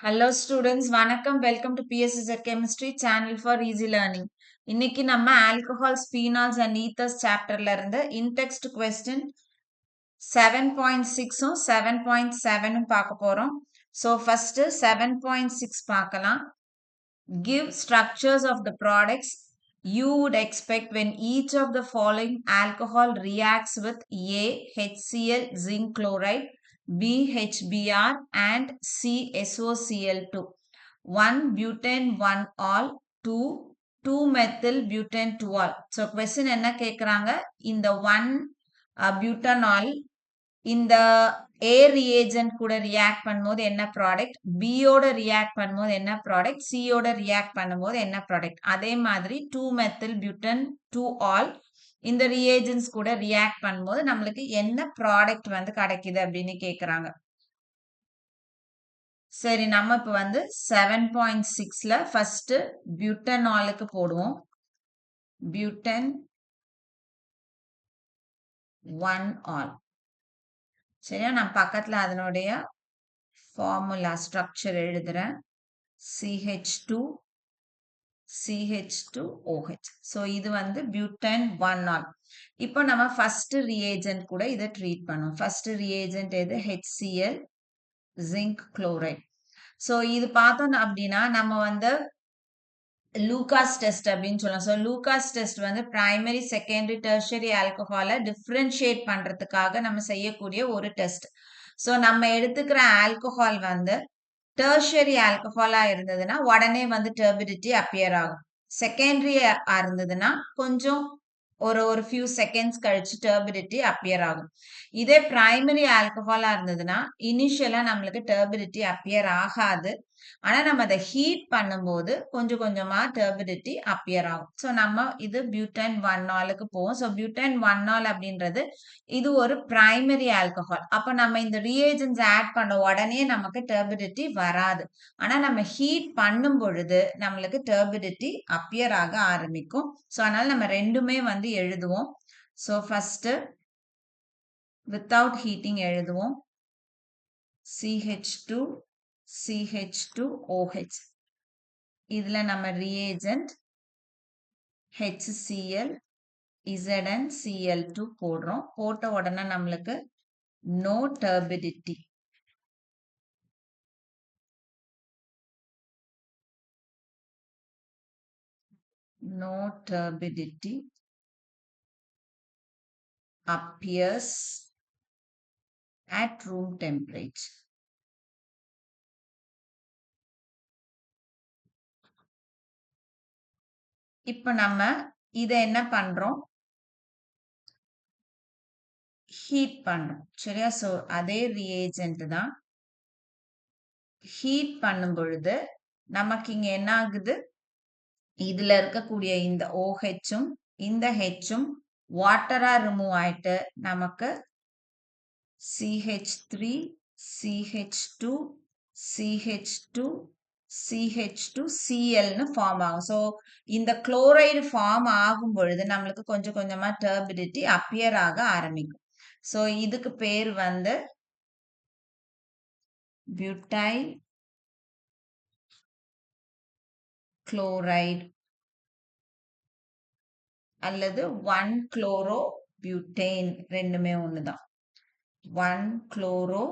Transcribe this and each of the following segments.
Hello students, வணக்கம். Welcome to PSZ Chemistry channel for easy learning. இன்னைக்கு நம்ம alcohols, phenols and ethers chapterல இருந்து in-text question 7.6 7.7 பார்க்க போறோம். So first 7.6 பார்க்கலாம். Give structures of the products you would expect when each of the following alcohol reacts with A, HCl, zinc chloride, B, HBr, and C, SOCl2. 1 butane 1 all, 2 2-methyl butane 2 all. So question என்ன கேக்குறாங்க? இந்த 1 butanol இந்த A reagent கூட react பண்ணும்போது என்ன product, B ஓட react பண்ணும்போது என்ன ப்ராடக்ட், C ஓட react பண்ணும்போது என்ன ப்ராடக்ட். அதே மாதிரி 2-methyl butane 2 all இந்த reagents கூட react பண்ணும்போது நம்மளுக்கு என்ன ப்ராடக்ட் வந்து கிடைக்குது அப்படின்னு கேக்குறாங்க. சரி, நம்ம இப்ப வந்து 7.6ல ஃபர்ஸ்ட் பியூட்டனாலுக்கு போடுவோம். Butane 1 all. சரியா, நான் பக்கத்துல அதனுடைய ஃபார்முலா ஸ்ட்ரக்சர் எழுதுறேன். CH2 CH2OH. ஸோ இது வந்து பியூட்டன் 1 all. இப்போ நம்ம ஃபர்ஸ்ட் ரியேஜென்ட் கூட இதை ட்ரீட் பண்ணுவோம். ஃபர்ஸ்ட் ரியேஜென்ட் எது? HCl, zinc chloride. ஸோ இது பார்த்தோம் அப்படின்னா நம்ம வந்து லூகாஸ் டெஸ்ட் அப்படின்னு சொல்லலாம். ஸோ லூகாஸ் டெஸ்ட் வந்து பிரைமரி, செகண்டரி, டெர்ஷரி ஆல்கஹாலை டிஃப்ரென்ஷியேட் பண்றதுக்காக நம்ம செய்யக்கூடிய ஒரு டெஸ்ட். ஸோ நம்ம எடுத்துக்கிற ஆல்கஹால் வந்து டெர்ஷரி ஆல்கஹாலா இருந்ததுன்னா உடனே வந்து டர்பிடிட்டி அப்பியர் ஆகும். செகண்டரி இருந்ததுன்னா கொஞ்சம் ஒரு ஃபியூ செகண்ட்ஸ் கழிச்சு டர்பிடிட்டி அப்பியர் ஆகும். இதே பிரைமரி ஆல்கஹாலா இருந்ததுன்னா இனிஷியலா நம்மளுக்கு டர்பிடிட்டி அப்பியர் ஆகாது. ஆனா நம்ம அதை ஹீட் பண்ணும்போது கொஞ்சம் கொஞ்சமா டர்பிடிட்டி அப்பியர் ஆகும். ஸோ நம்ம இது பியூட்டன் 1 ஆலுக்கு போவோம். ஸோ பியூட்டன் 1 ஆல் அப்படின்றது இது ஒரு பிரைமரி ஆல்கஹால். அப்ப நம்ம இந்த ரியேஜன்ஸ் ஆட் பண்ண உடனே நமக்கு டர்பிடிட்டி வராது. ஆனா நம்ம ஹீட் பண்ணும் பொழுது நம்மளுக்கு டர்பிடிட்டி அப்பியர் ஆக ஆரம்பிக்கும். ஸோ அதனால நம்ம ரெண்டுமே வந்து எழுதுவோம். ஸோ ஃபர்ஸ்ட் வித்தவுட் ஹீட்டிங் எழுதுவோம். CH2 CH2OH. இதுல நம்ம ரியேஜென்ட் HCl ZnCl2 போடுறோம். போட்ட உடனே நம்மளுக்கு no turbidity. No turbidity appears at room temperature. இப்ப நம்ம இதை என்ன பண்றோம்? ஹீட் பண்றோம். சரியா? சோ அதே ரியேஜென்ட் தான் ஹீட் பண்ணும் பொழுது நமக்கு இங்க என்ன ஆகுது? இதுல இருக்கக்கூடிய இந்த OHம் இந்த Hம் வாட்டரா ரிமூவ் ஆயிட்டு நமக்கு CH3 CH2 CH2 CH2 Clன்னு ஃபார்ம் ஆகும். ஸோ இந்த குளோரைடு ஃபார்ம் ஆகும் பொழுது நம்மளுக்கு கொஞ்சம் கொஞ்சமா டர்பிடிட்டி அப்பியர் ஆக ஆரம்பிக்கும். ஸோ இதுக்கு பேர் வந்து பியூட்டைல் குளோரைடு அல்லது 1 குளோரோ பியூட்டேன், ரெண்டுமே ஒண்ணுதான். 1 குளோரோ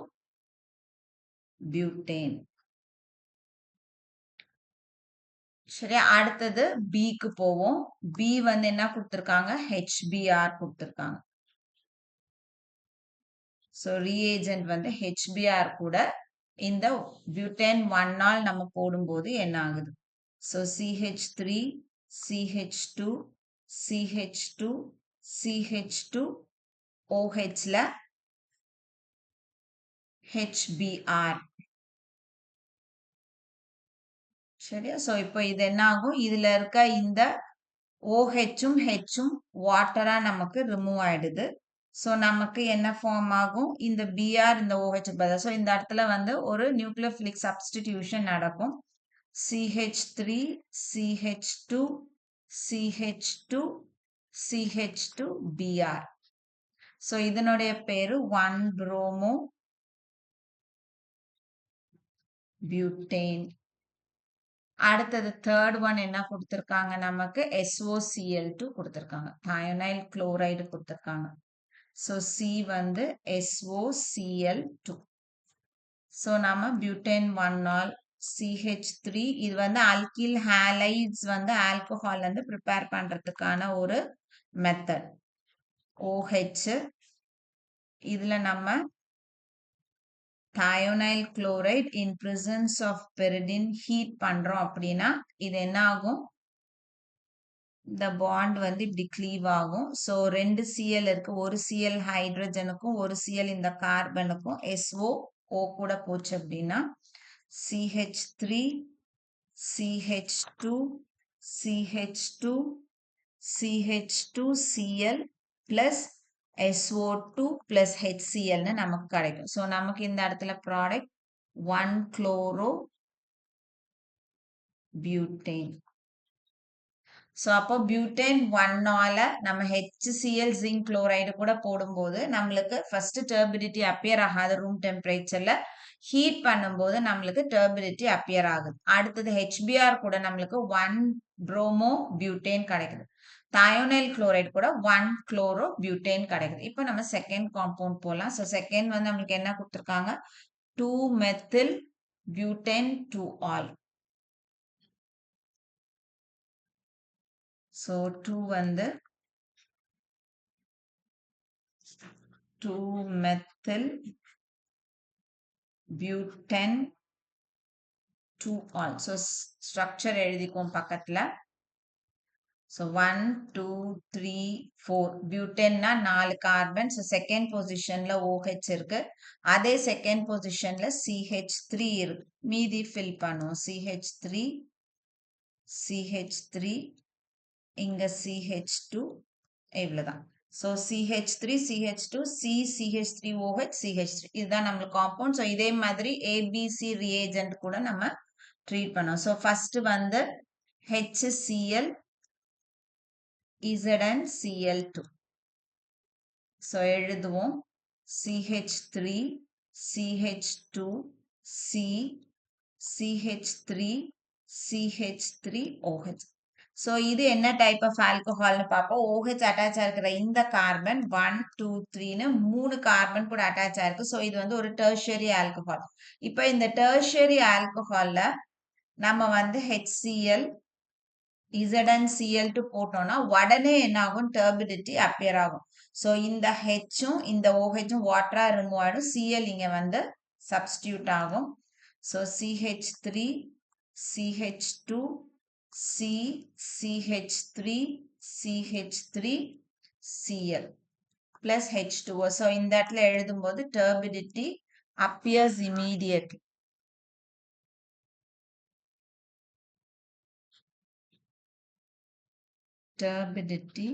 பியூட்டேன். சரி, அடுத்தது பிக்கு போவோம். பி வந்து என்ன கொடுத்திருக்காங்க? HBr கொடுத்திருக்காங்க. ஸோ ரியேஜென்ட் வந்து HBr கூட இந்த பியூட்டேன் 1 ஆல் நம்ம போடும்போது என்ன ஆகுது? So CH3 CH2 CH2 CH2 OHல HBr. சரியா? ஸோ இப்போ இது என்ன ஆகும்? இதுல இருக்க இந்த OHம் Hம் வாட்டரா நமக்கு ரிமூவ் ஆயிடுது. ஸோ நமக்கு என்ன ஃபார்ம் ஆகும்? இந்த Br இந்த OH பதிலா. ஸோ இந்த இடத்துல வந்து ஒரு நியூக்ளியோஃபிலிக் சப்ஸ்டிடியூஷன் நடக்கும். CH3 CH2 CH2 CH2 Br. So இதனுடைய பேரு 1 புரோமோ பியூட்டேன். அடுத்தது தேர்ட் ஒன் என்ன கொடுத்திருக்காங்க நமக்கு? SOCl2 கொடுத்திருக்காங்க. thionyl chloride கொடுத்திருக்காங்க. ஸோ C வந்து SOCl2. ஸோ நம்ம பியூட்டேன் 1 CH3 இது வந்து அல்கில் ஹாலைட்ஸ் வந்து ஆல்கஹால் வந்து ப்ரிப்பேர் பண்றதுக்கான ஒரு மெத்தட். OH இதுல நம்ம thionyl chloride in presence of pyridine heat பண்றோம் அப்படின்னா இது என்ன ஆகும்? இந்த பாண்ட் வந்து இப்படி க்ளீவ் ஆகும். ஸோ 2 Cl இருக்கு. ஒரு Cl ஹைட்ரஜனுக்கும் ஒரு Cl இந்த கார்பனுக்கும் SOO கூட போச்சு அப்படின்னா CH3 CH2 CH2 CH2Cl plus SO2 plus HCl ன்னு நமக்கு கிடைக்கும். ஸோ நமக்கு இந்த இடத்துல ப்ராடக்ட் 1 chloro butane. ஸோ அப்போ பியூட்டேன் 1ஆல நம்ம HCl ஜிங்க் குளோரைடு கூட போடும்போது நம்மளுக்கு ஃபர்ஸ்ட் டர்பிடிட்டி அப்பியர் ஆகாது. ரூம் டெம்பரேச்சர்ல ஹீட் பண்ணும்போது நம்மளுக்கு டர்பிடிட்டி அப்பியர் ஆகுது. அடுத்தது HBr கூட நம்மளுக்கு 1 புரோமோ பியூட்டேன் கிடைக்குது. thionyl chloride கூட 1 குளோரோ பியூட்டேன் கிடைக்குது. இப்போ நம்ம செகண்ட் காம்பவுண்ட் போகலாம். ஸோ செகண்ட் வந்து நம்மளுக்கு என்ன கொடுத்துருக்காங்க? 2 மெத்தில் பியூட்டேன் 2ஆல். ஸோ 2 வந்து 2 மெத்தில் பியூட்டன் 2ஆல். ஸோ ஸ்ட்ரக்சர் எழுதிக்கும் பக்கத்துல. So 1 2 3 4 பியூட்டன்னா 4 carbon. ஸோ செகண்ட் பொசிஷன்ல OH இருக்கு. அதே செகண்ட் பொசிஷன்ல CH3 இருக்கு. மீதி ஃபில் பண்ணுவோம். CH3 CH3 இங்க CH2 இவ்வளவுதான். So CH3 CH2 CH3OH CH3 இதுதான் நம்மளுக்கு காம்பவுண்ட். ஸோ இதே மாதிரி ABC ரியேஜென்ட் கூட நம்ம ட்ரீட் பண்ணோம். ஸோ ஃபர்ஸ்ட் வந்து HCl ZnCl2. ஸோ எழுதுவோம் CH3 CH2 C CH3 CH3OH. So இது என்ன டைப் ஆஃப் ஆல்கஹால்னு பார்ப்போம். OH அட்டாச் ஆகிருக்கிற இந்த கார்பன் 1 2 3ன்னு 3 கார்பன் கூட அட்டாச் ஆயிருக்கு. ஸோ இது வந்து ஒரு டெர்ஷியரி ஆல்கஹால். இப்போ இந்த டெர்ஷியரி ஆல்கஹால்ல நம்ம வந்து HCl ZnCl2 போட்டோம்னா உடனே என்ன ஆகும்? டர்பிடிட்டி அப்பியர் ஆகும். ஸோ இந்த ஹெச்சும் இந்த OHம் வாட்டரா ரிமூவ் ஆகிடும். Cl இங்க வந்து சப்ஸ்டியூட் ஆகும். So CH3 CH2 C CH3 CH3 Cl plus H2O. So இந்த இடத்துல எழுதும்போது turbidity appears immediately. Turbidity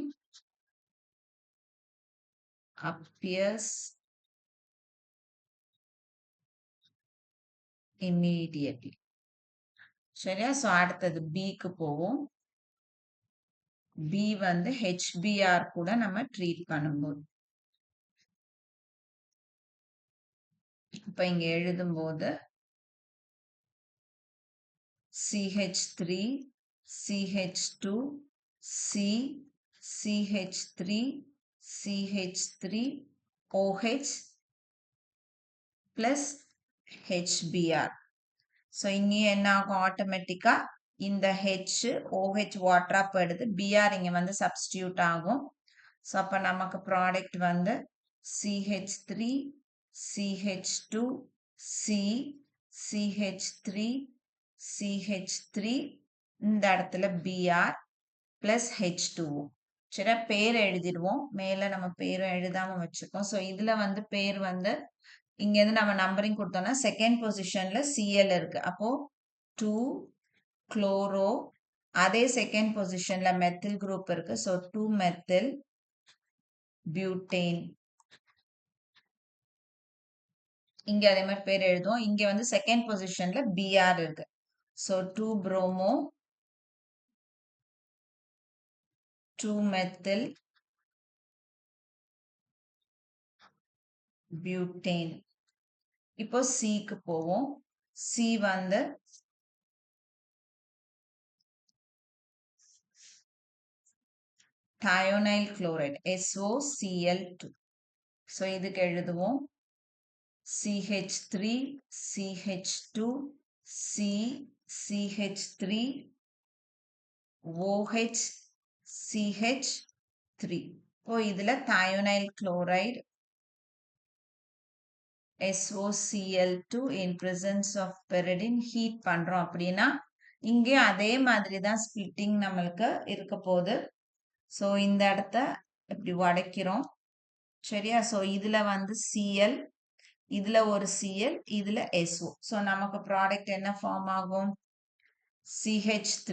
appears immediately. சரியா? ஸோ அடுத்தது பிக்கு போவோம். பி வந்து HBr கூட நம்ம ட்ரீட் பண்ணும்போது இப்ப இங்க எழுதும்போது CH3 CH2 C CH3 CH3 OH plus HBr. So இங்கே என்ன ஆகும்? ஆட்டோமேட்டிக்கா இந்த H OH வாட்டரா போயிடுது. Br இங்க வந்து சப்ஸ்டியூட் ஆகும். ஸோ அப்ப நமக்கு ப்ராடக்ட் வந்து CH3 CH2 C CH3 CH3 இந்த இடத்துல Br plus H2O. சரி, பேர் எழுதிடுவோம். மேல நம்ம பேரும் எழுதாம வச்சிருக்கோம். ஸோ இதுல வந்து பேர் வந்து இங்க இருந்து நம்ம நம்பரிங் கொடுத்தோம்னா செகண்ட் பொசிஷன்ல Cl இருக்கு. அப்போ 2 குளோரோ, அதே செகண்ட் பொசிஷன்ல மெத்தில் குரூப் இருக்கு. So 2 methyl butane. இங்க அதே மாதிரி பேர் எழுதுவோம். இங்க வந்து செகண்ட் பொசிஷன்ல Br இருக்கு. So 2 promo 2 methyl butane. இப்போ சிக்கு போவோம். C வந்து thionyl chloride SOCl2. so இதுக்கு எழுதுவோம் CH3 CH2 C CH3 OH CH3. இப்போ இதுல thionyl chloride SOCl2 in presence of pyridine heat பண்றோம் அப்படின்னா இங்கே அதே மாதிரி தான் ஸ்பிளிட்டிங் நம்மளுக்கு இருக்க போகுது. ஸோ இந்த இடத்த இப்படி உடைக்கிறோம் சரியா. ஸோ இதுல வந்து Cl, இதுல ஒரு Cl, இதுல SO. ஸோ நமக்கு ப்ராடக்ட் என்ன ஃபார்ம் ஆகும்? CH3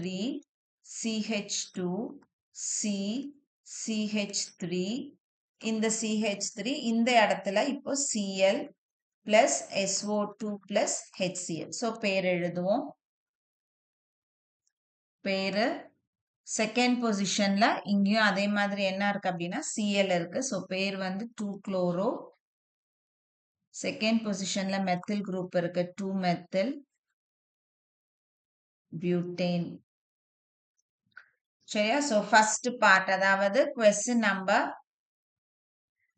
CH2 C CH3. இந்த CH3 இந்த இடத்துல இப்போ Cl plus SO2 plus HCl. So பேர் எழுதுவோம். பேரு செகண்ட் பொசிஷன்ல இங்கேயும் அதே மாதிரி என்ன இருக்கு அப்படின்னா Cl இருக்கு. ஸோ பேர் வந்து 2-குளோரோ. செகண்ட் பொசிஷன்ல மெத்தில் குரூப் இருக்கு 2-மெத்தில் பியூட்டேன் சரியா. ஸோ ஃபர்ஸ்ட் பார்ட் அதாவது கொஸ்டின் நம்பர்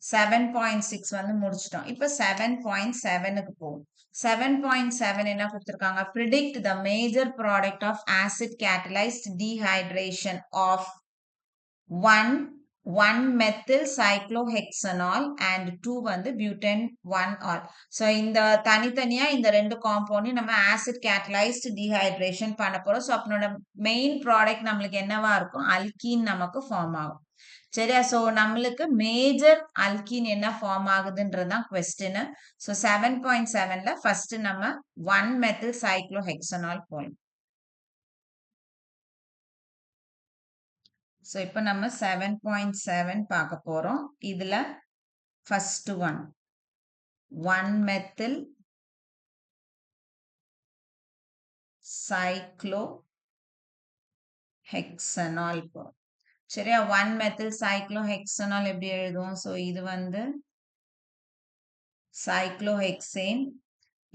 7.6 வந்து முடிச்சிட்டோம். இப்போ 7.7க்கு போகும். 7.7 என்ன கொடுத்திருக்காங்க? predict the major product of acid catalyzed dehydration of 1-methyl cyclohexanol and 2 வந்து butane 1-ol. ஸோ இந்த தனித்தனியா இந்த ரெண்டு காம்பவுண்ட் நம்ம ஆசிட் கேட்டலைஸ்ட் டீஹைட்ரேஷன் பண்ண போறோம். ஸோ அப்பனோட மெயின் ப்ராடக்ட் நம்மளுக்கு என்னவா இருக்கும்? அல்கீன் நமக்கு ஃபார்ம் ஆகும் சரியா. ஸோ நம்மளுக்கு மேஜர் அல்கீன் என்ன ஃபார்ம் ஆகுதுன்றதுதான் கொஸ்டின். ஸோ 7.7ல ஃபர்ஸ்ட் நம்ம 1-methyl cyclohexanol போலாம். ஸோ இப்போ நம்ம 7.7 பார்க்க போறோம். இதுல ஃபர்ஸ்ட் 1-methyl cyclohexanol போறோம் சரியா. 1-methyl cyclohexanol எப்படி எழுதுவோம்? ஸோ இது வந்து சைக்ளோஹெக்சேன்.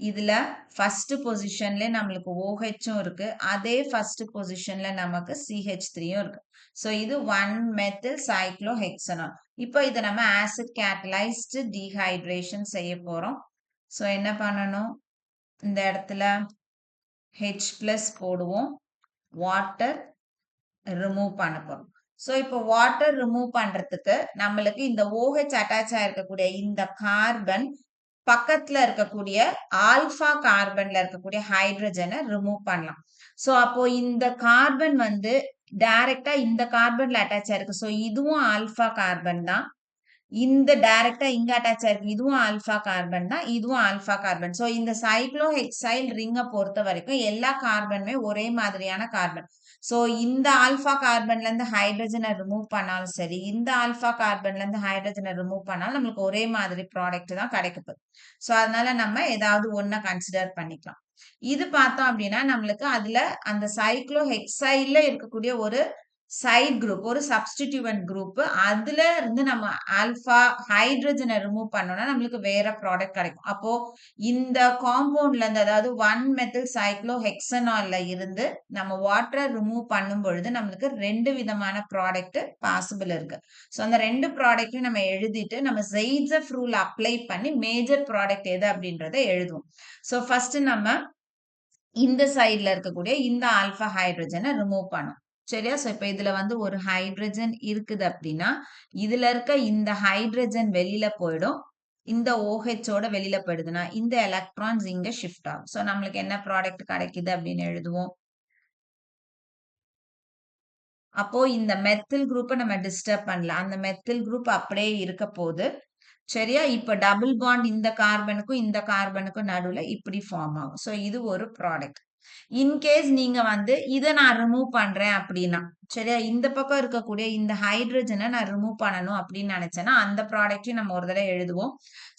இதுல ஃபர்ஸ்ட் பொசிஷன்ல நம்மளுக்கு OH-ம் இருக்கு. அதே ஃபர்ஸ்ட் பொசிஷன்ல நமக்கு CH3-யும் இருக்கு. ஸோ இது 1-methyl cyclohexanol. இப்போ இதை நம்ம ஆசிட் கேட்டலைஸ்டு டீஹைட்ரேஷன் செய்ய போறோம். ஸோ என்ன பண்ணணும்? இந்த இடத்துல H+ போடுவோம். வாட்டர் ரிமூவ் பண்ண போறோம். ஸோ இப்போ வாட்டர் ரிமூவ் பண்றதுக்கு நம்மளுக்கு இந்த OH அட்டாச் ஆயிருக்கக்கூடிய இந்த கார்பன் பக்கத்துல இருக்கக்கூடிய ஆல்பா கார்பன்ல இருக்கக்கூடிய ஹைட்ரஜனை ரிமூவ் பண்ணலாம். ஸோ அப்போ இந்த கார்பன் வந்து டைரக்டா இந்த கார்பன்ல அட்டாச் ஆயிருக்கு. ஸோ இதுவும் ஆல்பா கார்பன் தான். இந்த டைரக்டா இங்க அட்டாச் ஆயிருக்கு. இதுவும் ஆல்பா கார்பன் தான். இதுவும் ஆல்பா கார்பன். ஸோ இந்த சைக்ளோஹெக்சைல் ரிங்கை பொறுத்த வரைக்கும் எல்லா கார்பனுமே ஒரே மாதிரியான கார்பன். ஸோ இந்த ஆல்பா கார்பன்ல இருந்து ஹைட்ரஜனை ரிமூவ் பண்ணாலும் சரி, இந்த ஆல்பா கார்பன்ல இருந்து ஹைட்ரஜனை ரிமூவ் பண்ணாலும் நம்மளுக்கு ஒரே மாதிரி ப்ராடக்ட் தான் கிடைக்கப்போகுது. ஸோ அதனால நம்ம ஏதாவது ஒன்ன கன்சிடர் பண்ணிக்கலாம். இது பார்த்தோம் அப்படின்னா நம்மளுக்கு அதுல அந்த சைக்ளோஹெக்சைல்ல இருக்கக்கூடிய ஒரு சைட் குரூப், ஒரு சப்ஸ்டிடியூவன்ட் குரூப், அதுல இருந்து நம்ம ஆல்பா ஹைட்ரஜனை ரிமூவ் பண்ணோம்னா நம்மளுக்கு வேற ப்ராடக்ட் கிடைக்கும். அப்போ இந்த காம்பவுண்ட்ல இருந்து அதாவது 1-methyl cyclohexanolல இருந்து நம்ம வாட்டரை ரிமூவ் பண்ணும் பொழுது நம்மளுக்கு 2 விதமான ப்ராடக்ட் பாசிபிள் இருக்கு. ஸோ அந்த 2 ப்ராடக்ட்டையும் நம்ம எழுதிட்டு நம்ம ஜெய்ட்ஸப் ரூல் அப்ளை பண்ணி மேஜர் ப்ராடக்ட் எது அப்படின்றத எழுதுவோம். ஸோ ஃபர்ஸ்ட் நம்ம இந்த சைட்ல இருக்கக்கூடிய இந்த ஆல்பா ஹைட்ரஜனை ரிமூவ் பண்ணும் சரியா. ஸோ இப்போ இதுல வந்து ஒரு ஹைட்ரஜன் இருக்குது அப்படின்னா இதுல இருக்க இந்த ஹைட்ரஜன் வெளியில போயிடும். இந்த OH-ஓட வெளியில போயிடுதுன்னா இந்த எலக்ட்ரான்ஸ் இங்க ஷிஃப்ட் ஆகும். ஸோ நம்மளுக்கு என்ன ப்ராடக்ட் கிடைக்குது அப்படின்னு எழுதுவோம். அப்போ இந்த மெத்தில் குரூப்பை நம்ம டிஸ்டர்ப் பண்ணல. அந்த மெத்தில் குரூப் அப்படியே இருக்க போகுது சரியா. இப்ப டபுள் பாண்ட் இந்த கார்பனுக்கும் இந்த கார்பனுக்கும் நடுவுல இப்படி ஃபார்ம் ஆகும். ஸோ இது ஒரு ப்ராடக்ட். இன்கேஸ் நீங்க வந்து இதை நான் ரிமூவ் பண்றேன் அப்படின்னா சரியா, இந்த பக்கம் இருக்கக்கூடிய இந்த ஹைட்ரஜனை நான் ரிமூவ் பண்ணணும் அப்படின்னு நினைச்சேன்னா அந்த ப்ராடக்டையும் நம்ம ஒரு தடவை எழுதுவோம்.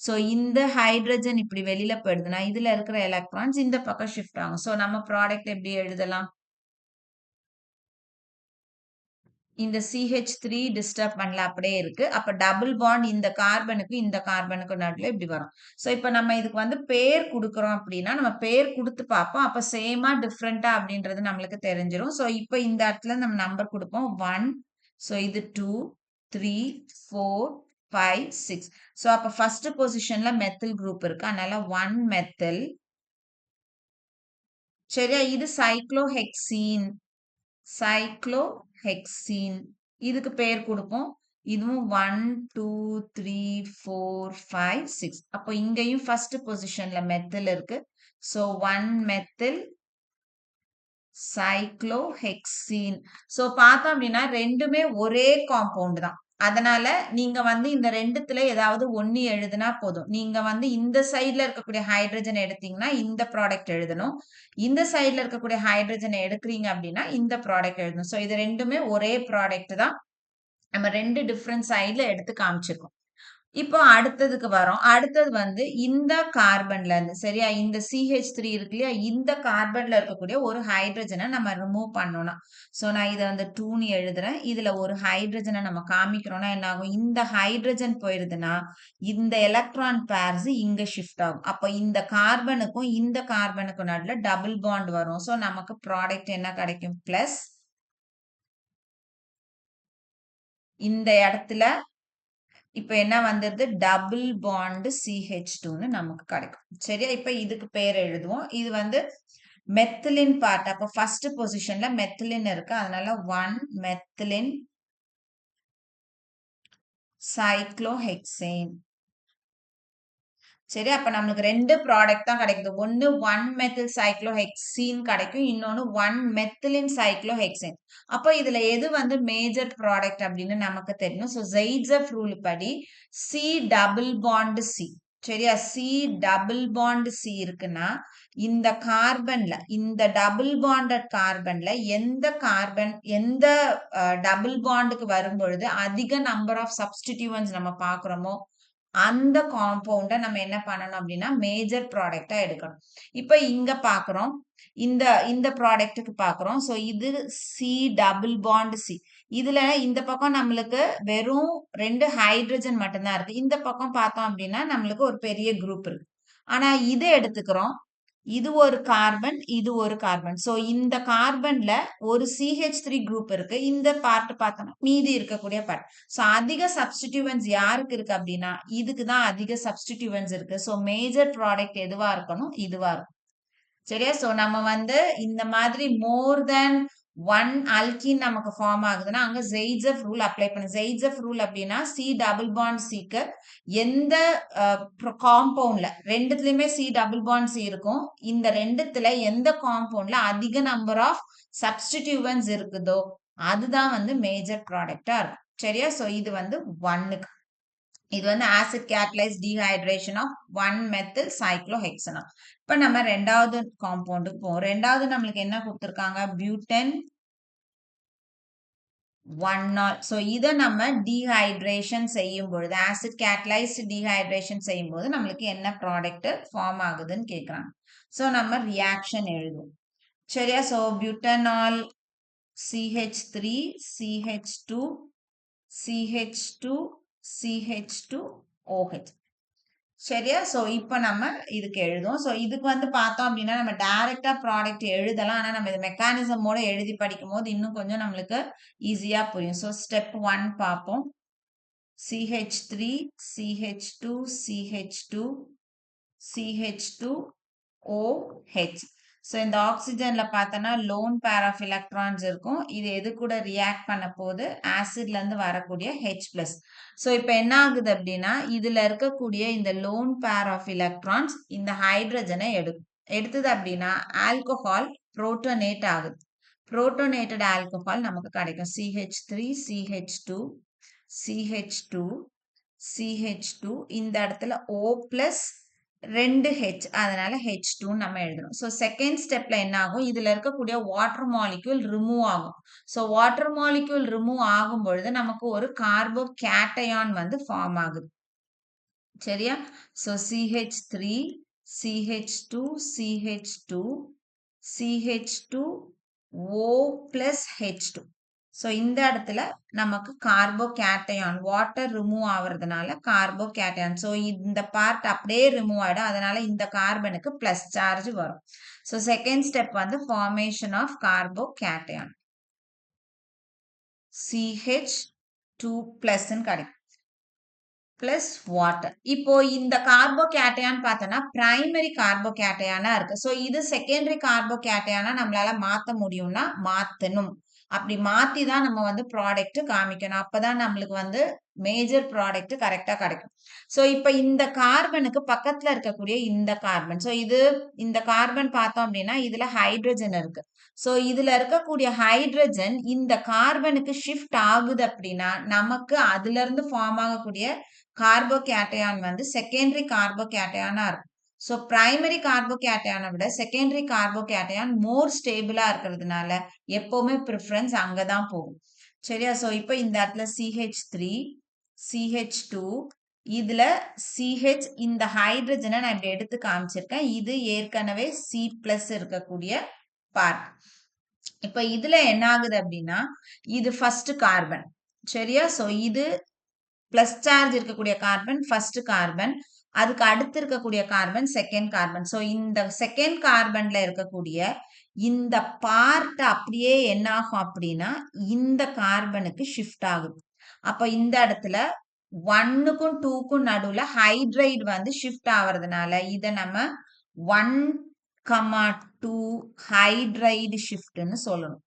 ஸோ இந்த ஹைட்ரஜன் இப்படி வெளியில போயிடுதுன்னா இதுல இருக்கிற எலக்ட்ரான்ஸ் இந்த பக்கம் ஷிஃப்ட் ஆகும். ஸோ நம்ம ப்ராடக்ட் எப்படி எழுதலாம்? இந்த CH3 டிஸ்டர்ப் பண்ணல அப்படியே இருக்கு. அப்ப டபுள் பாண்ட் இந்த கார்பனுக்கும் இந்த கார்பனுக்கும் நடுவுல இப்படி வரும். சோ இப்ப நம்ம இதுக்கு வந்து பேர் குடுக்குறோம் அப்படின்னா, நம்ம பேர் குடுத்து பார்ப்போம். அப்ப சேமா, டிஃபரெண்ட்டா அப்படின்றது நம்மளுக்கு தெரிஞ்சிரும். சோ இப்ப இந்த இடத்துல நம்ம நம்பர் குடுப்போம். 1 சோ இது 2, 3, 4, 5, 6. சோ அப்ப ஃபர்ஸ்ட் பொசிஷன்ல மெத்தில் குரூப் இருக்கு. அதனால 1 மெத்தில். சரியா? இது சைக்ளோஹெக்சீன். சைக்ளோஹெக்சீன். இதுக்கு பேர் குடுப்போம். இதுவும் 1, 2, 3, 4, 5, 6. அப்போ இங்கேயும் ஃபர்ஸ்ட் பொசிஷன்ல மெத்தில் இருக்கு. So 1 methyl cyclohexene. சோ பார்த்தோம் அப்படின்னா ரெண்டுமே ஒரே காம்பவுண்ட் தான். அதனால நீங்க வந்து இந்த ரெண்டுத்துல ஏதாவது ஒண்ணு எழுதுனா போதும். நீங்க வந்து இந்த சைடுல இருக்கக்கூடிய ஹைட்ரஜன் எடுத்தீங்கன்னா இந்த ப்ராடக்ட் எழுதணும். இந்த சைடுல இருக்கக்கூடிய ஹைட்ரஜனை எடுக்கிறீங்க அப்படின்னா இந்த ப்ராடக்ட் எழுதணும். சோ இது ரெண்டுமே ஒரே ப்ராடக்ட் தான். நம்ம 2 டிஃபரண்ட் சைடுல எடுத்து காமிச்சிருக்கோம். இப்போ அடுத்ததுக்கு வரோம். அடுத்தது வந்து இந்த கார்பன்ல இருந்து சரியா? இந்த CH3 இருக்கு இல்லையா? இந்த கார்பன்ல இருக்கக்கூடிய ஒரு ஹைட்ரஜன நம்ம ரிமூவ் பண்ணணும். சோ நான் இத வந்து 2ன்னு எழுதுறேன். இதுல ஒரு ஹைட்ரஜன நம்ம காமிக்கிறோம்னா என்ன ஆகும்? இந்த ஹைட்ரஜன் போயிருதுன்னா, இந்த எலக்ட்ரான் பேர்ஸ் இங்க ஷிஃப்ட் ஆகும். அப்ப இந்த கார்பனுக்கும் இந்த கார்பனுக்கும் நடுவுல டபுள் பாண்ட் வரும். சோ நமக்கு ப்ராடக்ட் என்ன கிடைக்கும்? பிளஸ் இந்த இடத்துல இப்ப என்ன வந்துருது? டபுள் பாண்ட் CH2ன்னு நமக்கு கிடைக்கும். சரியா? இப்ப இதுக்கு பேர் எழுதுவோம். இது வந்து மெத்திலின் பார்ட். அப்ப ஃபர்ஸ்ட் பொசிஷன்ல மெத்திலின் இருக்கு. அதனால 1 மெத்திலின் சைக்ளோஹெக்சேன். சரி, அப்ப நம்மளுக்கு 2 ப்ராடக்ட் தான் கிடைக்குது. ஒண்ணு 1 மெத்தில் சைக்ளோஹெக்சீன் கிடைக்கும். இன்னொன்னு 1 மெத்திலின் சைக்ளோஹெக்சேன். அப்ப இதுல எது வந்து மேஜர் ப்ராடக்ட் அப்படின்னு நமக்கு தெரியும். சோ ஜெய்ட்ஸப் ரூல் படி C டபுள் பாண்ட் C. சரியா? C டபுள் பாண்ட் C இருக்குன்னா, இந்த கார்பன்ல இந்த டபுள் பாண்டட் கார்பன்ல எந்த டபுள் பாண்டுக்கு வரும்பொழுது அதிக நம்பர் ஆஃப் சப்ஸ்டிடியூவன்ட்ஸ் நம்ம பார்க்குறோமோ, அந்த காம்பவுண்ட நம்ம என்ன பண்ணணும் அப்படின்னா மேஜர் ப்ராடக்ட்டா எடுக்கணும். இப்ப இங்க பார்க்குறோம். இந்த இந்த ப்ராடக்ட்டுக்கு பார்க்குறோம். சோ இது C டபுள் பாண்ட் C. இதுல இந்த பக்கம் நம்மளுக்கு வெறும் 2 ஹைட்ரஜன் மட்டும் தான் இருக்கு. இந்த பக்கம் பார்த்தோம் அப்படின்னா நம்மளுக்கு ஒரு பெரிய குரூப் இருக்கு. ஆனா இத எடுத்துக்கிறோம். இது ஒரு கார்பன், இது ஒரு கார்பன். சோ இந்த கார்பன்ல ஒரு CH3 குரூப் இருக்கு. இந்த பார்ட் பார்த்தோம்னா மீதி இருக்கக்கூடிய பார்ட். சோ அதிக சப்ஸ்டிடியூவன்ட்ஸ் யாருக்கு இருக்கு அப்படின்னா, இதுக்கு தான் அதிக சப்ஸ்டிடியூவன்ட்ஸ் இருக்கு. சோ மேஜர் ப்ராடக்ட் எதுவா இருக்கணும்? இதுவா இருக்கும். சரியா? சோ நம்ம வந்து இந்த மாதிரி மோர் தென் 1 அல்கீன் நமக்கு ஃபார்ம் ஆகுதுன்னா, அங்க ஜெய்ட்ஸப் ரூல் அப்ளை பண்ணு. ஜெய்ட்ஸப் ரூல் அப்படின்னா C டபுள் பாண்ட் Cக்கு எந்த காம்பவுண்ட்ல 2த்துலயுமே C டபுள் பாண்ட் C இருக்கும். இந்த 2த்துல எந்த காம்பவுண்ட்ல அதிக நம்பர் ஆஃப் சப்ஸ்டிடியூவன்ட்ஸ் இருக்குதோ, அதுதான் வந்து மேஜர் ப்ராடக்ட்டா இருக்கும். சரியா? சோ இது வந்து 1க்கு. இது வந்து acid catalyse dehydration of 1 methyl cyclohexanol. இப்ப நம்ம 2வது காம்பவுண்டுக்கு போவோம். 2வது நம்மளுக்கு என்ன குடுத்திருக்காங்க? பியூட்டன் 1 சோ இத நம்ம டீஹைட்ரேஷன் செய்யும் பொழுது ஆசிட் கேட்டலைஸ்ட் டீஹைட்ரேஷன் செய்யும் போது நம்மளுக்கு என்ன ப்ராடக்ட் ஃபார்ம் ஆகுதுன்னு கேக்குறாங்க. சோ நம்ம ரியாக்ஷன் எழுதுவோம். சரியா? So butanol CH3 CH2 CH2 CH2 OH. சரியா? சோ இப்ப நம்ம இதுக்கு எழுதுவோம். சோ இதுக்கு வந்து பார்த்தோம் அப்படின்னா, நம்ம டைரக்ட்டா ப்ராடக்ட் எழுதலாம். ஆனா நம்ம இது மெக்கானிசமோட எழுதி படிக்கும்போது இன்னும் கொஞ்சம் நம்மளுக்கு ஈஸியா புரியும். சோ ஸ்டெப் 1 பார்ப்போம். CH3 CH2 CH2 CH2 OH. So இந்த ஆக்ஸிஜன்ல பார்த்தோம்னா லோன் பேர் ஆஃப் எலக்ட்ரான்ஸ் இருக்கும். இது எது கூட ரியாக்ட் பண்ண போது ஆசிட்ல இருந்து வரக்கூடிய H+. சோ இப்ப என்ன ஆகுது அப்படின்னா, இதுல இருக்கக்கூடிய இந்த லோன் பேர் ஆஃப் எலக்ட்ரான்ஸ் இந்த ஹைட்ரஜனை எடுத்தது அப்படின்னா ஆல்கஹால் புரோட்டோனேட் ஆகுது. புரோட்டோனேட்டட் ஆல்கஹால் நமக்கு கிடைக்கும். CH3 CH2 CH2 CH2 இந்த இடத்துல O+ 2H அதனால H2 நம்ம எழுதணும். சோ செகண்ட் ஸ்டெப்ல என்ன ஆகும்? இதுல இருக்கக்கூடிய வாட்டர் மாலிக்யூல் ரிமூவ் ஆகும். சோ வாட்டர் மாலிக்யூல் ரிமூவ் ஆகும் பொழுது நமக்கு ஒரு கார்போ கேட்டயான் வந்து ஃபார்ம் ஆகுது. சரியா? So CH3 CH2 CH2 CH2 O+ H2. So இந்த இடத்துல நமக்கு கார்போகேட்டையான் வாட்டர் ரிமூவ் ஆகுறதுனால கார்போகேட்டையான். ஸோ இந்த பார்ட் அப்படியே ரிமூவ் ஆயிடும். அதனால இந்த கார்பனுக்கு பிளஸ் சார்ஜ் வரும். ஸோ செகண்ட் ஸ்டெப் வந்து ஃபார்மேஷன் ஆஃப் கார்போகேட்டையான். CH2 பிளஸ்ன்னு கிடைக்கும். Plus water. இப்போ இந்த கார்போகேட்டையான் பார்த்தோன்னா பிரைமரி கார்போகேட்டையானா இருக்கு. ஸோ இது செகண்டரி கார்போகேட்டையானா நம்மளால மாற்ற முடியும்னா மாற்றணும். அப்படி மாத்தி தான் நம்ம வந்து ப்ராடக்ட் காமிக்கணும். அப்பதான் நம்மளுக்கு வந்து மேஜர் ப்ராடக்ட் கரெக்டா கிடைக்கும். ஸோ இப்போ இந்த கார்பனுக்கு பக்கத்துல இருக்கக்கூடிய இந்த கார்பன். ஸோ இது இந்த கார்பன் பார்த்தோம் அப்படின்னா இதுல ஹைட்ரஜன் இருக்கு. ஸோ இதுல இருக்கக்கூடிய ஹைட்ரஜன் இந்த கார்பனுக்கு ஷிஃப்ட் ஆகுது அப்படின்னா நமக்கு அதுல இருந்து ஃபார்ம் ஆகக்கூடிய கார்போகேட்டையான் வந்து செகண்டரி கார்போகேட்டையானா இருக்கும். ஸோ பிரைமரி கார்போகேட்டையானை விட செகண்டரி கார்போகேட்டையான் மோர் ஸ்டேபிளா இருக்கிறதுனால எப்பவுமே ப்ரிஃபரன்ஸ் அங்கதான் போகும். சரியா? ஸோ இப்போ இந்த இடத்துல CH3 CH2 இதுல CH இந்த ஹைட்ரஜனை நான் இப்படி எடுத்து காமிச்சிருக்கேன். இது ஏற்கனவே C+ இருக்கக்கூடிய பார்ட். இப்ப இதுல என்ன ஆகுது அப்படின்னா இது ஃபர்ஸ்ட் கார்பன். சரியா? ஸோ இது பிளஸ் சார்ஜ் இருக்கக்கூடிய கார்பன் ஃபர்ஸ்ட் கார்பன், அதுக்கு அடுத்து இருக்கக்கூடிய கார்பன் செகண்ட் கார்பன். ஸோ இந்த செகண்ட் கார்பன்ல இருக்கக்கூடிய இந்த பார்ட் அப்படியே என்ன ஆகும் அப்படின்னா இந்த கார்பனுக்கு ஷிஃப்ட் ஆகுது. அப்ப இந்த இடத்துல 1க்கும் 2க்கும் நடுவுல ஹைட்ரைடு வந்து ஷிஃப்ட் ஆவறதுனால இதை நம்ம 1,2 ஹைட்ரைடு ஷிஃப்ட்னு சொல்லணும்.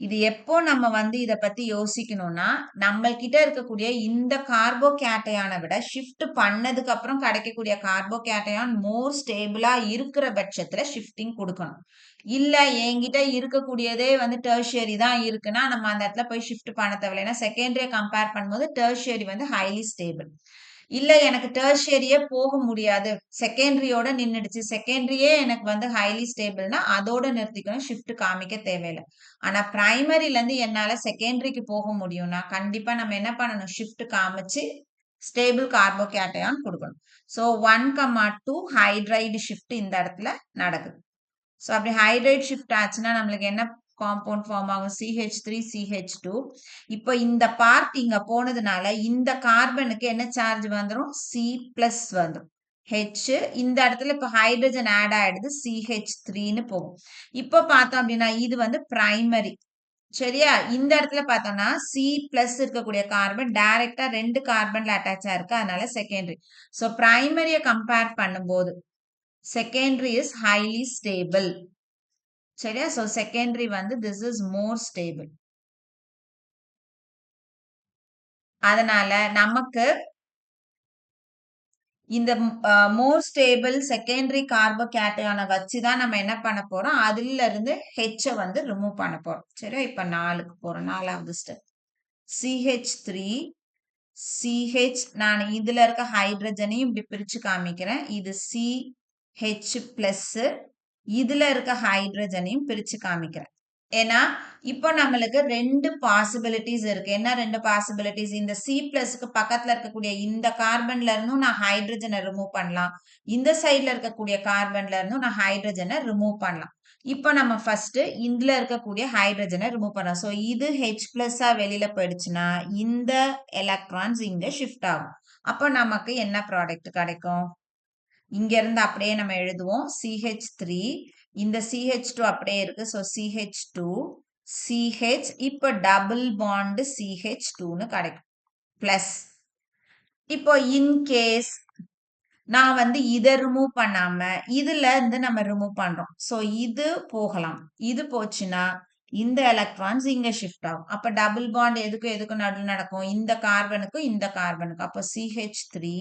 இது எப்போ நம்ம வந்து இத பத்தி யோசிக்கணும்னா நம்ம கிட்ட இருக்கக்கூடிய இந்த கார்போகேட்டையானை விட ஷிஃப்ட் பண்ணதுக்கு அப்புறம் கிடைக்கக்கூடிய கார்போகேட்டையான் மோர் ஸ்டேபிளா இருக்கிற பட்சத்துல ஷிஃப்டிங் கொடுக்கணும். இல்ல என்கிட்ட இருக்கக்கூடியதே வந்து டெர்ஷியரி தான் இருக்குன்னா நம்ம அந்த இடத்துல போய் ஷிஃப்ட் பண்ண தேவையில்லை. ஏன்னா செகண்டரியை கம்பேர் பண்ணும்போது டெர்ஷியரி வந்து ஹைலி ஸ்டேபிள். இல்ல எனக்கு டெர்ஷியரியே போக முடியாது, செகண்டரியோட நின்னுடுச்சு, செகண்டரியே எனக்கு வந்து ஹைலி ஸ்டேபிள்னா அதோட நிறுத்திக்கணும், ஷிஃப்ட் காமிக்க தேவையில்லை. ஆனா பிரைமரில இருந்து என்னால செகண்டரிக்கு போக முடியும்னா கண்டிப்பா நம்ம என்ன பண்ணணும், ஷிஃப்ட் காமிச்சு ஸ்டேபிள் கார்போகேட்டையான் கொடுக்கணும். ஸோ 1,2 ஹைட்ரைடு ஷிஃப்ட் இந்த இடத்துல நடக்குது. ஸோ அப்படி ஹைட்ரைட் ஷிஃப்ட் ஆச்சுன்னா நம்மளுக்கு என்ன காம்பவுண்ட் ஃபார்ம் ஆகும்? CH3 CH2. இப்போ இந்த பார்ட் இங்க போனதுனால இந்த கார்பனுக்கு என்ன சார்ஜ் வந்துடும்? C+ வந்துடும். H இந்த இடத்துல இப்ப ஹைட்ரஜன் ஆட் ஆயிடுது, CH3ன்னு போகும். இப்போ பார்த்தோம் அப்படின்னா இது வந்து பிரைமரி. சரியா? இந்த இடத்துல பார்த்தோம்னா C+ இருக்கக்கூடிய கார்பன் டைரக்டா 2 கார்பன்ல அட்டாச் ஆயிருக்கு, அதனால செகண்டரி. ஸோ பிரைமரியை கம்பேர் பண்ணும்போது secondary is highly stable. சரியா? so secondary வந்து this is more stable. அதனால நமக்கு இந்த மோர் ஸ்டேபிள் செகண்டரி கார்போகேட்டையானை வச்சுதான் நம்ம என்ன பண்ண போறோம், அதுல இருந்து H வந்து ரிமூவ் பண்ண போறோம். சரியா? இப்ப 4க்கு போறோம். 4வது ஸ்டெப் CH3 CH. நான் இதுல இருக்க ஹைட்ரஜனையும் இப்படி பிரிச்சு காமிக்கிறேன். இது CH+, இதுல இருக்க ஹைட்ரஜனையும் பிரிச்சு காமிக்கிறேன். ஏன்னா இப்போ நம்மளுக்கு 2 பாசிபிலிட்டிஸ் இருக்கு. என்ன 2 பாசிபிலிட்டிஸ்? இந்த C+க்கு பக்கத்துல இருக்கக்கூடிய இந்த கார்பன்ல இருந்தும் நான் ஹைட்ரஜனை ரிமூவ் பண்ணலாம், இந்த சைட்ல இருக்கக்கூடிய கார்பன்ல இருந்தும் நான் ஹைட்ரஜனை ரிமூவ் பண்ணலாம். இப்போ நம்ம ஃபர்ஸ்ட் இதுல இருக்கக்கூடிய ஹைட்ரஜனை ரிமூவ் பண்ணலாம். ஸோ இது H+ வெளியில போயிடுச்சுன்னா இந்த எலக்ட்ரான்ஸ் இங்க ஷிஃப்ட் ஆகும். அப்போ நமக்கு என்ன ப்ராடக்ட் கிடைக்கும்? இங்க இருந்து அப்படியே நம்ம எழுதுவோம் CH3, இந்த CH2 அப்படியே இருக்கு. ஸோ CH2 CH, இப்ப டபுள் பாண்ட் CH2ன்னு கிடைக்கும் பிளஸ். இப்போ இன்கேஸ் நான் வந்து இதை ரிமூவ் பண்ணாம இதுல இருந்து நம்ம ரிமூவ் பண்றோம். ஸோ இது போகலாம், இது போச்சுன்னா இந்த எலக்ட்ரான்ஸ் இங்க ஷிஃப்ட் ஆகும். அப்ப டபுள் பாண்ட் எதுக்கும் எதுக்கும் நடுவில் நடக்கும்? இந்த கார்பனுக்கும் இந்த கார்பனுக்கும். அப்போ CH3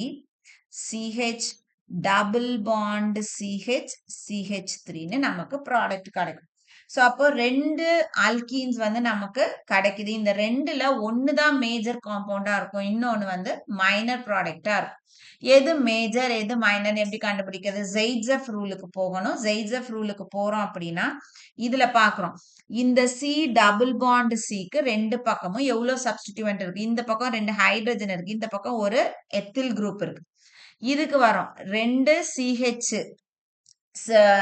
CH double bond CH CH3ன்னு நமக்கு ப்ராடக்ட் கிடைக்கும். ஸோ அப்போ 2 ஆல்கீன்ஸ் வந்து நமக்கு கிடைக்குது. இந்த 2ல ஒன்று தான் மேஜர் காம்பவுண்டா இருக்கும், இன்னொன்று வந்து மைனர் ப்ராடக்டா இருக்கும். எது மேஜர் எது மைனர் எப்படி கண்டுபிடிக்கிறது? ஜெய்ட்ஸெஃப் ரூலுக்கு போகணும். ஜெய்ட்ஸெஃப் ரூலுக்கு போறோம் அப்படின்னா இதுல பாக்குறோம், இந்த C டபுள் பாண்ட் Cக்கு 2 பக்கமும் எவ்வளவு சப்ஸ்டிடியூவன்ட் இருக்கு? இந்த பக்கம் 2 ஹைட்ரஜன் இருக்கு, இந்த பக்கம் ஒரு எத்தில் குரூப் இருக்கு. இதுக்கு வரும் 2 CH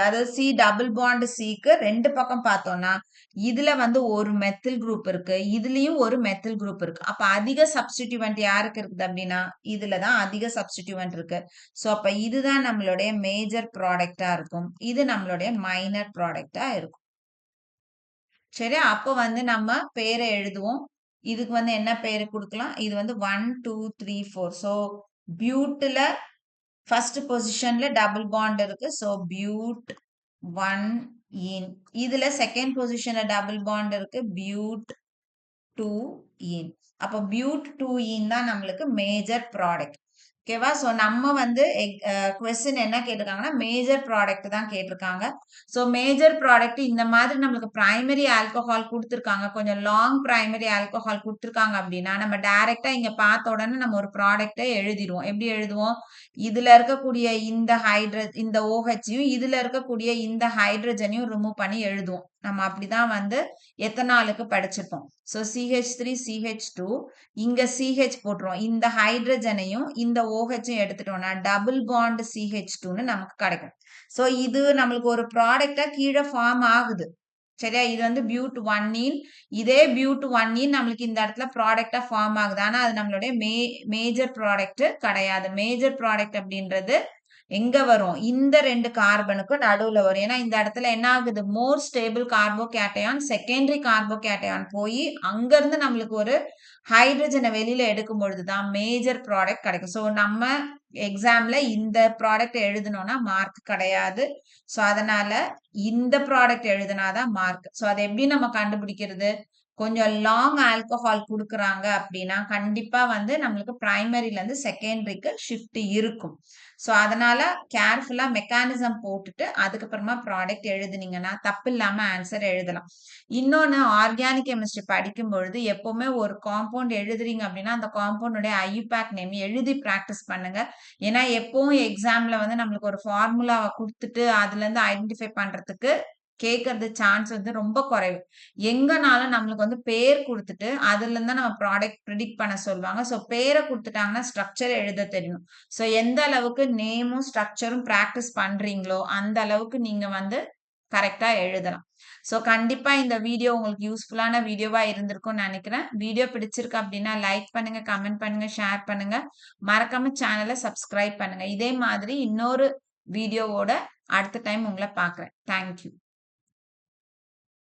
அதாவது சி டபுள் பாண்ட் சிக்கு 2 பக்கம் பார்த்தோம்னா, இதுல வந்து ஒரு மெத்தில் குரூப் இருக்கு. இதுலயும் ஒரு மெத்தில் குரூப் இருக்கு. அப்ப அதிக சப்ஸ்டிட்யூவன்ட் யாருக்கு இருக்குது அப்டின்னா, இதுல தான் அதிக சப்ஸ்டிட்யூவன்ட் இருக்கு. ஸோ அப்ப இதுதான் நம்மளுடைய மேஜர் ப்ராடக்ட்டா இருக்கும். இது நம்மளுடைய மைனர் ப்ராடக்ட்டா இருக்கும். சரியா? அப்ப வந்து நம்ம பேர எழுதுவோம். இதுக்கு வந்து என்ன பேரு குடுக்கலாம்? இது வந்து 1, 2, 3, 4. ஸோ பியூட்ல ஃபர்ஸ்ட் பொசிஷன்ல டபுள் பாண்ட் இருக்கு. ஸோ பியூட் 1 இன். இதுல செகண்ட் பொசிஷன்ல டபுள் பாண்ட் இருக்கு. பியூட் 2 இன். அப்ப பியூட் 2 இன் தான் நம்மளுக்கு மேஜர் ப்ராடக்ட். ஓகேவா? ஸோ நம்ம வந்து கொஸ்டின் என்ன கேட்டிருக்காங்கன்னா, மேஜர் ப்ராடக்ட் தான் கேட்டிருக்காங்க. ஸோ மேஜர் ப்ராடக்ட் இந்த மாதிரி நம்மளுக்கு பிரைமரி ஆல்கஹால் குடுத்துருக்காங்க. கொஞ்சம் லாங் பிரைமரி ஆல்கஹால் குடுத்துருக்காங்க அப்டின்னா, நம்ம டைரக்ட்டா இங்க பார்த்த உடனே நம்ம ஒரு ப்ராடக்ட்ட எழுதிருவோம். எப்படி எழுதுவோம்? இதுல இருக்கக்கூடிய இந்த OHயும், இதுல இருக்கக்கூடிய இந்த ஹைட்ரஜனையும் ரிமூவ் பண்ணி எழுதுவோம். நம்ம அப்படிதான் வந்து எத்தனாலுக்கு படிச்சிருப்போம். ஸோ CH3, CH2 இங்க CH போட்டுருவோம். இந்த ஹைட்ரஜனையும், இந்த OHயும் எடுத்துட்டோம்னா, டபுள் பாண்ட் CH2ன்னு நமக்கு கிடைக்கும். ஸோ இது நம்மளுக்கு ஒரு ப்ராடக்ட்டா கீழ ஃபார்ம் ஆகுது. சரியா? இது வந்து பியூட் 1 இதே பியூட் 1 நம்மளுக்கு இந்த இடத்துல ப்ராடக்ட்டா ஃபார்ம் ஆகுது. ஆனா அது நம்மளுடைய மேஜர் ப்ராடக்ட் கிடையாது. மேஜர் ப்ராடக்ட் அப்படின்றது எங்க வரும்? இந்த 2 கார்பனுக்கும் நடுவுல வரும். ஏன்னா இந்த இடத்துல என்ன ஆகுது? மோர் ஸ்டேபிள் கார்போகேட்டயான் செகண்டரி கார்போகேட்டயான் போய் அங்கருந்து நம்மளுக்கு ஒரு ஹைட்ரஜனை வெளியில எடுக்கும் பொழுது தான் மேஜர் ப்ராடக்ட் கிடைக்கும். ஸோ நம்ம எக்ஸாம்ல இந்த ப்ராடக்ட் எழுதணும்னா மார்க் கிடையாது. ஸோ அதனால இந்த ப்ராடக்ட் எழுதுனாதான் மார்க். ஸோ அதை எப்படி நம்ம கண்டுபிடிக்கிறது? கொஞ்சம் லாங் ஆல்கஹால் குடுக்குறாங்க அப்படின்னா, கண்டிப்பா வந்து நம்மளுக்கு பிரைமரில இருந்து செகண்டரிக்கு ஷிஃப்ட் இருக்கும். ஸோ அதனால கேர்ஃபுல்லா மெக்கானிசம் போட்டுட்டு, அதுக்கப்புறமா ப்ராடக்ட் எழுதுனீங்கன்னா, தப்பில்லாம ஆன்சர் எழுதலாம். இன்னொன்னு ஆர்கானிக் கெமிஸ்ட்ரி படிக்கும் பொழுது, எப்பவுமே ஒரு காம்பவுண்ட் எழுதுறீங்க அப்படின்னா, அந்த காம்பவுண்டுடைய ஐயூபேக் நேம் எழுதி பிராக்டிஸ் பண்ணுங்க. ஏன்னா, எப்பவும் எக்ஸாம்ல வந்து நம்மளுக்கு ஒரு ஃபார்முலாவ குடுத்துட்டு, அதுலருந்து ஐடென்டிஃபை பண்றதுக்கு கேட்கறது சான்ஸ் வந்து ரொம்ப குறைவு. எங்கனாலும் நம்மளுக்கு வந்து பேர் குடுத்துட்டு, அதுலருந்து தான் நம்ம ப்ராடக்ட் பிரெடிக்ட் பண்ண சொல்லுவாங்க. ஸோ பேர குடுத்துட்டாங்கன்னா, ஸ்ட்ரக்சர் எழுத தெரியணும். ஸோ எந்த அளவுக்கு நேமும், ஸ்ட்ரக்சரும் பிராக்டிஸ் பண்றீங்களோ, அந்த அளவுக்கு நீங்க வந்து கரெக்ட்டா எழுதலாம். ஸோ கண்டிப்பா இந்த வீடியோ உங்களுக்கு யூஸ்ஃபுல்லான வீடியோவா இருந்திருக்கும்னு நெனைக்கிறேன். வீடியோ பிடிச்சிருக்கு அப்டின்னா லைக் பண்ணுங்க, கமெண்ட் பண்ணுங்க, ஷேர் பண்ணுங்க. மறக்காம சேனல சப்ஸ்கிரைப் பண்ணுங்க. இதே மாதிரி இன்னொரு வீடியோவோட அடுத்த டைம் உங்கள பார்க்குறேன். Thank you.